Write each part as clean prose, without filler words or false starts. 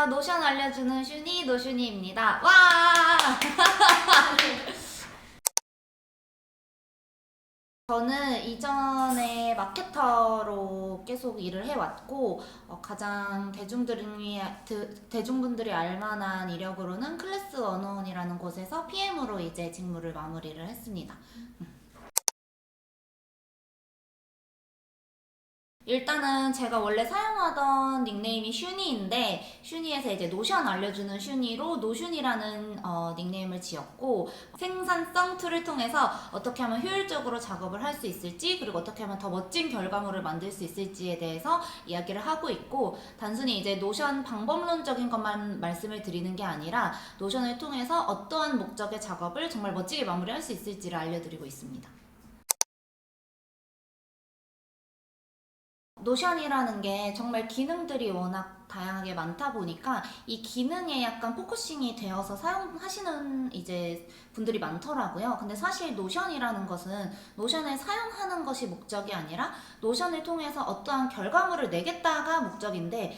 안녕하세요. 노션 알려주는 슈니 노슈니입니다. 와! 저는 이전에 마케터로 계속 일을 해왔고 가장 대중분들이 알만한 이력으로는 클래스 101이라는 곳에서 PM으로 이제 직무를 마무리를 했습니다. 일단은 제가 원래 사용하던 닉네임이 슈니인데 슈니에서 이제 노션 알려주는 슈니로 노슈니라는 닉네임을 지었고 생산성 툴을 통해서 어떻게 하면 효율적으로 작업을 할 수 있을지 그리고 어떻게 하면 더 멋진 결과물을 만들 수 있을지에 대해서 이야기를 하고 있고 단순히 이제 노션 방법론적인 것만 말씀을 드리는 게 아니라 노션을 통해서 어떠한 목적의 작업을 정말 멋지게 마무리할 수 있을지를 알려드리고 있습니다. 노션이라는 게 정말 기능들이 워낙 다양하게 많다 보니까 이 기능에 약간 포커싱이 되어서 사용하시는 이제 분들이 많더라고요. 근데 사실 노션이라는 것은 노션을 사용하는 것이 목적이 아니라 노션을 통해서 어떠한 결과물을 내겠다가 목적인데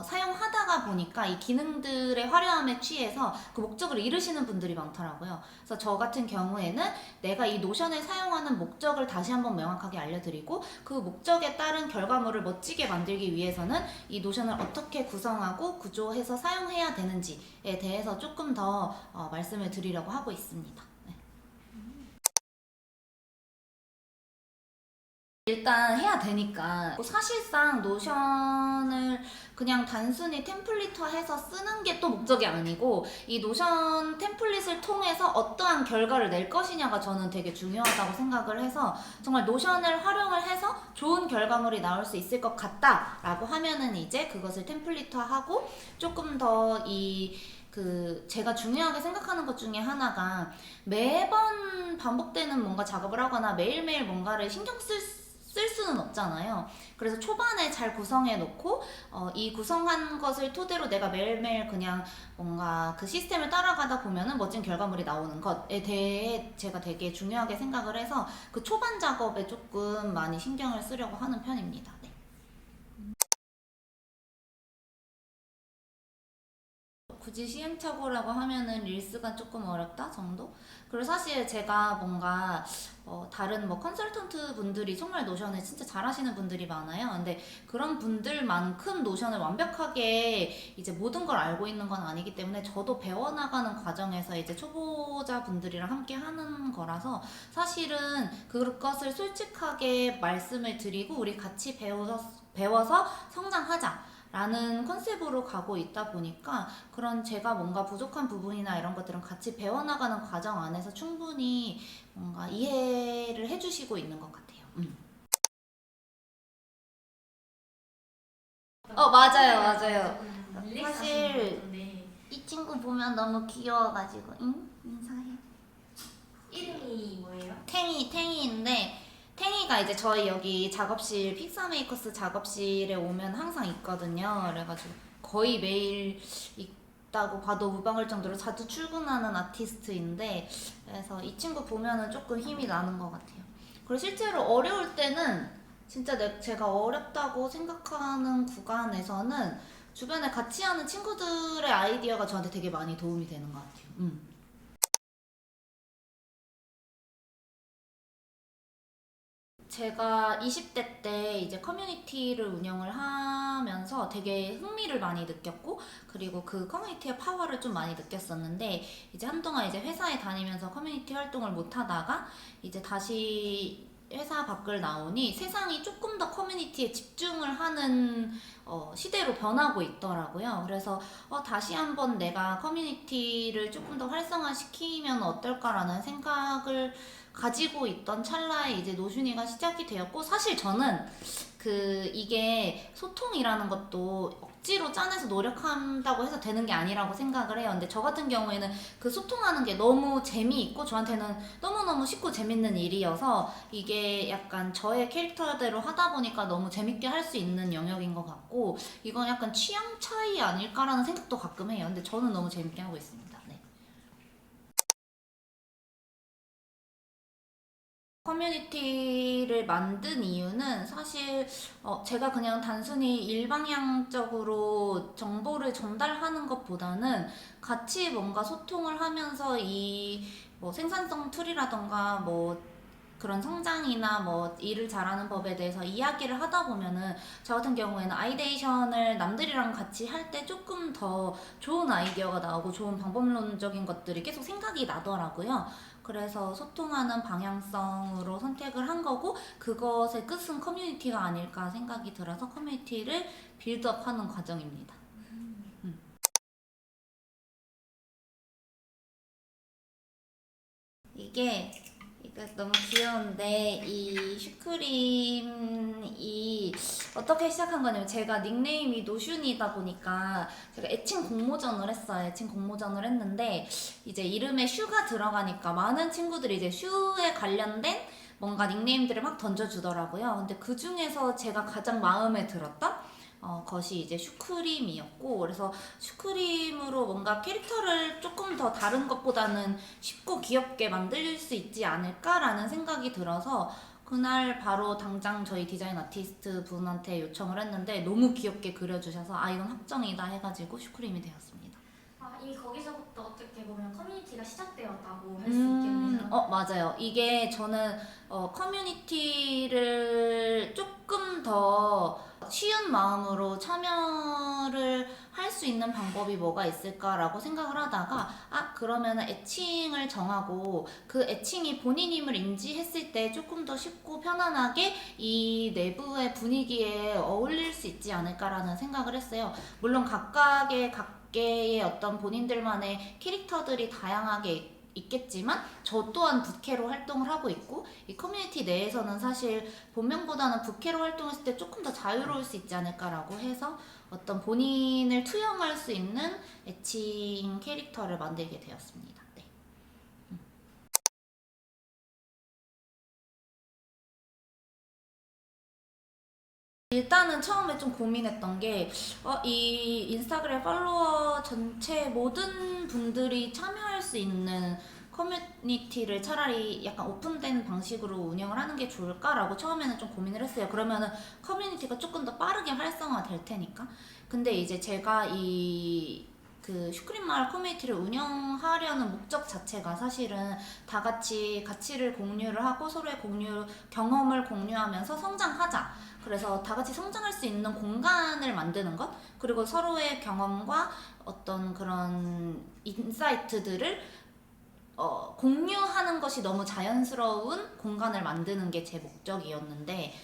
사용하다가 보니까 이 기능들의 화려함에 취해서 그 목적을 이루시는 분들이 많더라고요. 그래서 저 같은 경우에는 내가 이 노션을 사용하는 목적을 다시 한번 명확하게 알려드리고 그 목적에 따른 결과물을 멋지게 만들기 위해서는 이 노션을 어떻게 구성하고 구조해서 사용해야 되는지에 대해서 조금 더 말씀을 드리려고 하고 있습니다. 네. 일단 해야 되니까 사실상 노션을 그냥 단순히 템플릿화해서 쓰는 게 또 목적이 아니고 이 노션 템플릿을 통해서 어떠한 결과를 낼 것이냐가 저는 되게 중요하다고 생각을 해서 정말 노션을 활용을 해서 좋은 결과물이 나올 수 있을 것 같다라고 하면은 이제 그것을 템플릿화하고 조금 더 제가 중요하게 생각하는 것 중에 하나가 매번 반복되는 뭔가 작업을 하거나 매일매일 뭔가를 신경 쓸 수는 없잖아요. 그래서 초반에 잘 구성해 놓고 이 구성한 것을 토대로 내가 매일매일 그냥 뭔가 그 시스템을 따라가다 보면은 멋진 결과물이 나오는 것에 대해 제가 되게 중요하게 생각을 해서 그 초반 작업에 조금 많이 신경을 쓰려고 하는 편입니다. 네. 굳이 시행착오라고 하면은 릴스가 조금 어렵다 정도? 그리고 사실 제가 뭔가 다른 뭐 컨설턴트 분들이 정말 노션을 진짜 잘하시는 분들이 많아요. 근데 그런 분들만큼 노션을 완벽하게 이제 모든 걸 알고 있는 건 아니기 때문에 저도 배워나가는 과정에서 이제 초보자 분들이랑 함께 하는 거라서 사실은 그것을 솔직하게 말씀을 드리고 우리 같이 배워서 성장하자. 라는 컨셉으로 가고 있다 보니까 그런 제가 뭔가 부족한 부분이나 이런 것들은 같이 배워나가는 과정 안에서 충분히 뭔가 이해를 해주시고 있는 것 같아요. 맞아요, 맞아요. 사실 이 친구 보면 너무 귀여워가지고, 응? 인사해. 이름이 뭐예요? 탱이인데, 탱이가 이제 저희 여기 작업실, 픽사메이커스 작업실에 오면 항상 있거든요. 그래가지고 거의 매일 있다고 봐도 무방할 정도로 자주 출근하는 아티스트인데, 그래서 이 친구 보면은 조금 힘이 나는 것 같아요. 그리고 실제로 어려울 때는 진짜 제가 어렵다고 생각하는 구간에서는 주변에 같이 하는 친구들의 아이디어가 저한테 되게 많이 도움이 되는 것 같아요. 제가 20대 때 이제 커뮤니티를 운영을 하면서 되게 흥미를 많이 느꼈고 그리고 그 커뮤니티의 파워를 좀 많이 느꼈었는데 이제 한동안 이제 회사에 다니면서 커뮤니티 활동을 못 하다가 이제 다시 회사 밖을 나오니 세상이 조금 더 커뮤니티에 집중을 하는 시대로 변하고 있더라고요. 그래서 다시 한번 내가 커뮤니티를 조금 더 활성화시키면 어떨까라는 생각을 가지고 있던 찰나에 이제 노준이가 시작이 되었고 사실 저는 이게 소통이라는 것도 억지로 짜내서 노력한다고 해서 되는 게 아니라고 생각을 해요. 근데 저 같은 경우에는 그 소통하는 게 너무 재미있고 저한테는 너무너무 쉽고 재밌는 일이어서 이게 약간 저의 캐릭터대로 하다 보니까 너무 재밌게 할 수 있는 영역인 것 같고 이건 약간 취향 차이 아닐까라는 생각도 가끔 해요. 근데 저는 너무 재밌게 하고 있습니다. 네. 커뮤니티를 만든 이유는 사실 제가 그냥 단순히 일방향적으로 정보를 전달하는 것보다는 같이 뭔가 소통을 하면서 이 뭐 생산성 툴이라던가 뭐 그런 성장이나 뭐 일을 잘하는 법에 대해서 이야기를 하다 보면은 저 같은 경우에는 아이데이션을 남들이랑 같이 할 때 조금 더 좋은 아이디어가 나오고 좋은 방법론적인 것들이 계속 생각이 나더라고요. 그래서 소통하는 방향성으로 선택을 한 거고 그것의 끝은 커뮤니티가 아닐까 생각이 들어서 커뮤니티를 빌드업하는 과정입니다. 이게 너무 귀여운데 이 슈크림이 어떻게 시작한 거냐면 제가 닉네임이 노슌이다 보니까 제가 애칭 공모전을 했어요. 애칭 공모전을 했는데 이제 이름에 슈가 들어가니까 많은 친구들이 이제 슈에 관련된 뭔가 닉네임들을 막 던져주더라고요. 근데 그 중에서 제가 가장 마음에 들었던 것이 이제 슈크림이었고 그래서 슈크림으로 뭔가 캐릭터를 조금 더 다른 것보다는 쉽고 귀엽게 만들 수 있지 않을까라는 생각이 들어서 그날 바로 당장 저희 디자인 아티스트 분한테 요청을 했는데 너무 귀엽게 그려주셔서 아 이건 확정이다 해가지고 슈크림이 되었습니다. 아, 이미 거기서부터 어떻게 보면 커뮤니티가 시작되었다고 할 수 있겠네요. 맞아요. 이게 저는 커뮤니티를 조금 더 쉬운 마음으로 참여를 할 수 있는 방법이 뭐가 있을까라고 생각을 하다가 그러면은 애칭을 정하고 그 애칭이 본인임을 인지했을 때 조금 더 쉽고 편안하게 이 내부의 분위기에 어울릴 수 있지 않을까라는 생각을 했어요. 물론 각계의 어떤 본인들만의 캐릭터들이 다양하게 있겠지만 저 또한 부캐로 활동을 하고 있고 이 커뮤니티 내에서는 사실 본명보다는 부캐로 활동했을 때 조금 더 자유로울 수 있지 않을까라고 해서 어떤 본인을 투영할 수 있는 애칭 캐릭터를 만들게 되었습니다. 네. 일단은 처음에 좀 고민했던 게, 이 인스타그램 팔로워 전체 모든 분들이 참여할 수 있는 커뮤니티를 차라리 약간 오픈된 방식으로 운영을 하는 게 좋을까라고 처음에는 좀 고민을 했어요. 그러면은 커뮤니티가 조금 더 빠르게 활성화 될 테니까. 근데 이제 제가 그 슈크림 마을 커뮤니티를 운영하려는 목적 자체가 사실은 다 같이 가치를 공유를 하고 서로의 경험을 공유하면서 성장하자. 그래서 다 같이 성장할 수 있는 공간을 만드는 것, 그리고 서로의 경험과 어떤 그런 인사이트들을 공유하는 것이 너무 자연스러운 공간을 만드는 게 제 목적이었는데,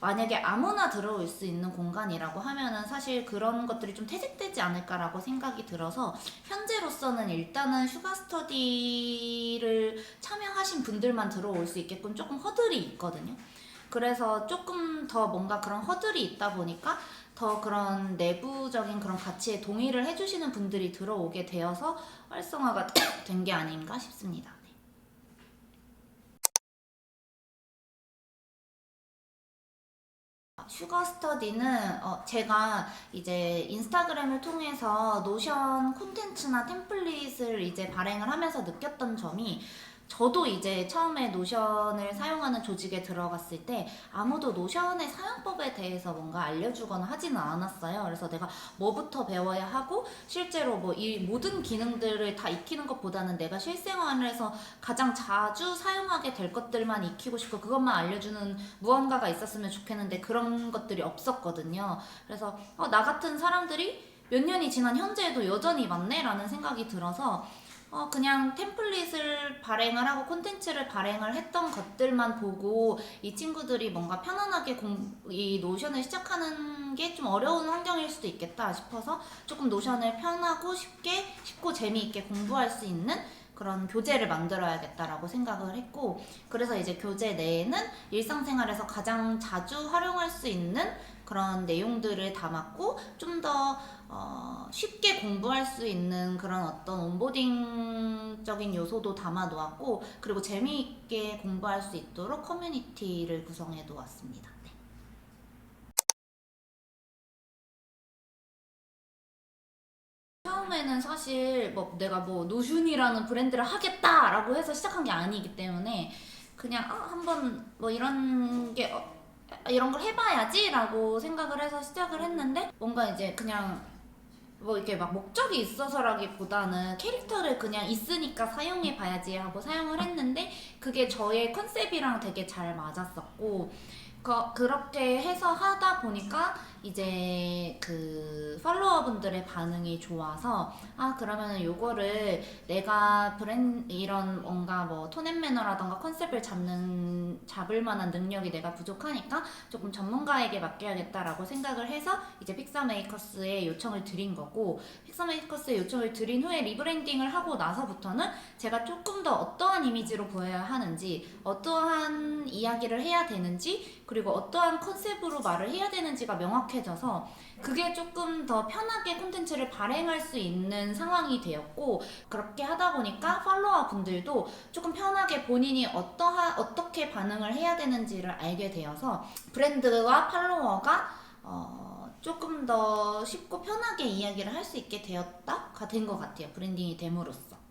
만약에 아무나 들어올 수 있는 공간이라고 하면은 사실 그런 것들이 좀 퇴색되지 않을까라고 생각이 들어서 현재로서는 일단은 슈가 스터디를 참여하신 분들만 들어올 수 있게끔 조금 허들이 있거든요. 그래서 조금 더 뭔가 그런 허들이 있다 보니까 더 그런 내부적인 그런 가치에 동의를 해주시는 분들이 들어오게 되어서 활성화가 된 게 아닌가 싶습니다. 네. 슈거 스터디는 제가 이제 인스타그램을 통해서 노션 콘텐츠나 템플릿을 이제 발행을 하면서 느꼈던 점이 저도 이제 처음에 노션을 사용하는 조직에 들어갔을 때 아무도 노션의 사용법에 대해서 뭔가 알려주거나 하지는 않았어요. 그래서 내가 뭐부터 배워야 하고 실제로 뭐 이 모든 기능들을 다 익히는 것보다는 내가 실생활에서 가장 자주 사용하게 될 것들만 익히고 싶고 그것만 알려주는 무언가가 있었으면 좋겠는데 그런 것들이 없었거든요. 그래서 나 같은 사람들이 몇 년이 지난 현재에도 여전히 많네 라는 생각이 들어서 그냥 템플릿을 발행을 하고 콘텐츠를 발행을 했던 것들만 보고 이 친구들이 뭔가 편안하게 이 노션을 시작하는 게 좀 어려운 환경일 수도 있겠다 싶어서 조금 노션을 편하고 쉽고 재미있게 공부할 수 있는 그런 교재를 만들어야겠다라고 생각을 했고 그래서 이제 교재 내에는 일상생활에서 가장 자주 활용할 수 있는 그런 내용들을 담았고 좀 더 쉽게 공부할 수 있는 그런 어떤 온보딩적인 요소도 담아 놓았고 그리고 재미있게 공부할 수 있도록 커뮤니티를 구성해 놓았습니다. 네. 처음에는 사실 뭐 내가 뭐 노슌이라는 브랜드를 하겠다라고 해서 시작한 게 아니기 때문에 그냥 한번 뭐 이런 게 이런 걸 해봐야지라고 생각을 해서 시작을 했는데 뭔가 이제 그냥 뭐 이렇게 막 목적이 있어서라기보다는 캐릭터를 그냥 있으니까 사용해 봐야지 하고 사용을 했는데 그게 저의 컨셉이랑 되게 잘 맞았었고 그렇게 해서 하다 보니까 이제 그 팔로워분들의 반응이 좋아서 그러면은 요거를 내가 이런 뭔가 뭐 톤앤매너라던가 컨셉을 잡을 만한 능력이 내가 부족하니까 조금 전문가에게 맡겨야겠다라고 생각을 해서 이제 픽사메이커스에 요청을 드린 거고, 픽사메이커스에 요청을 드린 후에 리브랜딩을 하고 나서부터는 제가 조금 더 어떠한 이미지로 보여야 하는지, 어떠한 이야기를 해야 되는지, 그리고 어떠한 컨셉으로 말을 해야 되는지가 명확해져서 그게 조금 더 편하게 콘텐츠를 발행할 수 있는 상황이 되었고, 그렇게 하다 보니까 팔로워 분들도 조금 편하게 본인이 어떻게 반응을 해야 되는지를 알게 되어서 브랜드와 팔로워가 조금 더 쉽고 편하게 이야기를 할 수 있게 되었다가 된 것 같아요. 브랜딩이 됨으로써.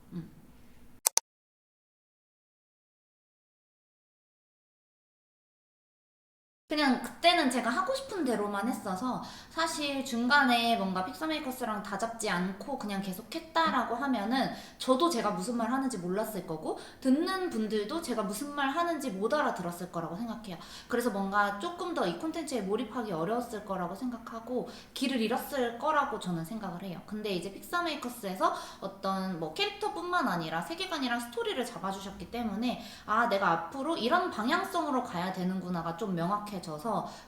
그냥 그때는 제가 하고 싶은 대로만 했어서 사실 중간에 뭔가 픽서메이커스랑 다 잡지 않고 그냥 계속 했다라고 하면은 저도 제가 무슨 말 하는지 몰랐을 거고 듣는 분들도 제가 무슨 말 하는지 못 알아들었을 거라고 생각해요. 그래서 뭔가 조금 더 이 콘텐츠에 몰입하기 어려웠을 거라고 생각하고 길을 잃었을 거라고 저는 생각을 해요. 근데 이제 픽서메이커스에서 어떤 뭐 캐릭터뿐만 아니라 세계관이랑 스토리를 잡아주셨기 때문에 내가 앞으로 이런 방향성으로 가야 되는구나가 좀 명확해져서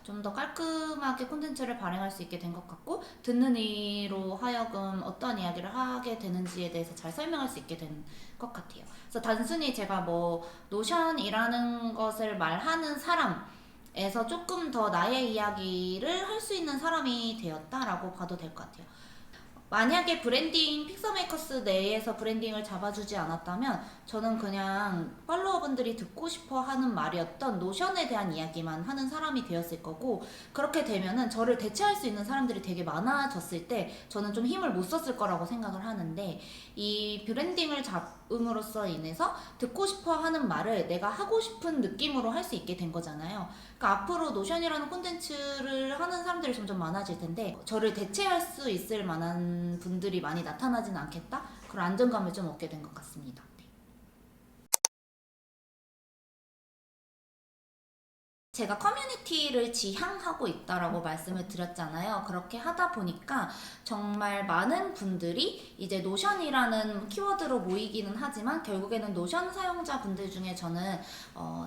좀 더 깔끔하게 콘텐츠를 발행할 수 있게 된 것 같고, 듣는 이로 하여금 어떠한 이야기를 하게 되는지에 대해서 잘 설명할 수 있게 된 것 같아요. 그래서 단순히 제가 뭐 노션이라는 것을 말하는 사람에서 조금 더 나의 이야기를 할 수 있는 사람이 되었다라고 봐도 될 것 같아요. 만약에 픽서메이커스 내에서 브랜딩을 잡아주지 않았다면 저는 그냥 팔로워분들이 듣고 싶어 하는 말이었던 노션에 대한 이야기만 하는 사람이 되었을 거고, 그렇게 되면은 저를 대체할 수 있는 사람들이 되게 많아졌을 때 저는 좀 힘을 못 썼을 거라고 생각을 하는데, 이 브랜딩을 잡음으로써 인해서 듣고 싶어 하는 말을 내가 하고 싶은 느낌으로 할 수 있게 된 거잖아요. 그러니까 앞으로 노션이라는 콘텐츠를 하는 사람들이 점점 많아질 텐데 저를 대체할 수 있을 만한 분들이 많이 나타나지는 않겠다? 그런 안정감을 좀 얻게 된 것 같습니다. 제가 커뮤니티를 지향하고 있다라고 말씀을 드렸잖아요. 그렇게 하다 보니까 정말 많은 분들이 이제 노션이라는 키워드로 모이기는 하지만 결국에는 노션 사용자 분들 중에 저는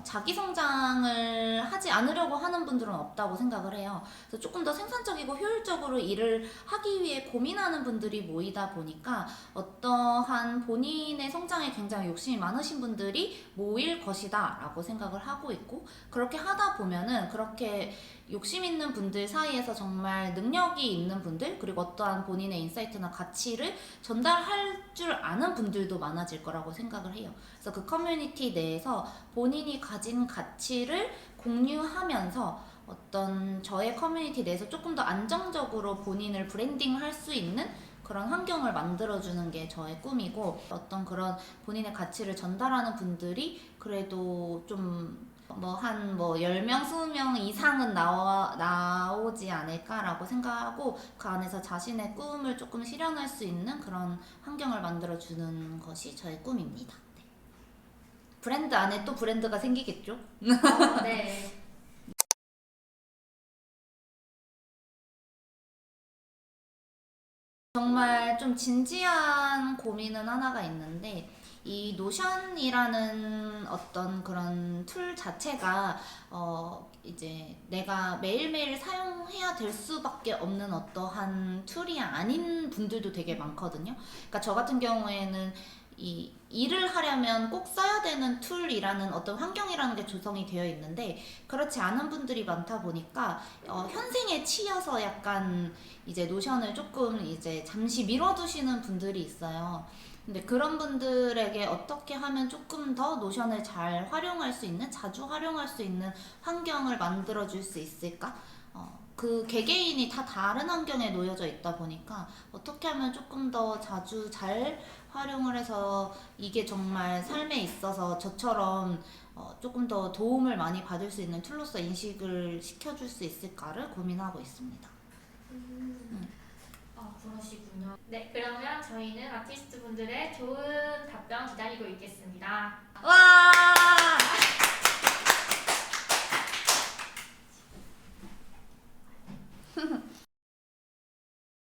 자기 성장을 하지 않으려고 하는 분들은 없다고 생각을 해요. 그래서 조금 더 생산적이고 효율적으로 일을 하기 위해 고민하는 분들이 모이다 보니까 어떠한 본인의 성장에 굉장히 욕심이 많으신 분들이 모일 것이다 라고 생각을 하고 있고, 그렇게 하다 보면은 그렇게 욕심 있는 분들 사이에서 정말 능력이 있는 분들, 그리고 어떠한 본인의 인사이트나 가치를 전달할 줄 아는 분들도 많아질 거라고 생각을 해요. 그래서 그 커뮤니티 내에서 본인이 가진 가치를 공유하면서 어떤 저의 커뮤니티 내에서 조금 더 안정적으로 본인을 브랜딩할 수 있는 그런 환경을 만들어주는 게 저의 꿈이고, 어떤 그런 본인의 가치를 전달하는 분들이 그래도 좀 한 10명, 20명 이상은 나오지 않을까라고 생각하고 그 안에서 자신의 꿈을 조금 실현할 수 있는 그런 환경을 만들어주는 것이 저의 꿈입니다. 네. 브랜드 안에 또 브랜드가 생기겠죠? 네. 정말 좀 진지한 고민은 하나가 있는데, 이 노션이라는 어떤 그런 툴 자체가 이제 내가 매일매일 사용해야 될 수밖에 없는 어떠한 툴이 아닌 분들도 되게 많거든요. 그러니까 저 같은 경우에는 이 일을 하려면 꼭 써야 되는 툴이라는 어떤 환경이라는 게 조성이 되어 있는데, 그렇지 않은 분들이 많다 보니까 현생에 치여서 약간 이제 노션을 조금 이제 잠시 미뤄두시는 분들이 있어요. 근데 그런 분들에게 어떻게 하면 조금 더 노션을 잘 활용할 수 있는, 자주 활용할 수 있는 환경을 만들어줄 수 있을까? 그 개개인이 다 다른 환경에 놓여져 있다 보니까 어떻게 하면 조금 더 자주 잘 활용을 해서 이게 정말 삶에 있어서 저처럼 조금 더 도움을 많이 받을 수 있는 툴로서 인식을 시켜줄 수 있을까를 고민하고 있습니다. 그러시군요. 네, 그러면 저희는 아티스트 분들의 좋은 답변 기다리고 있겠습니다. 와!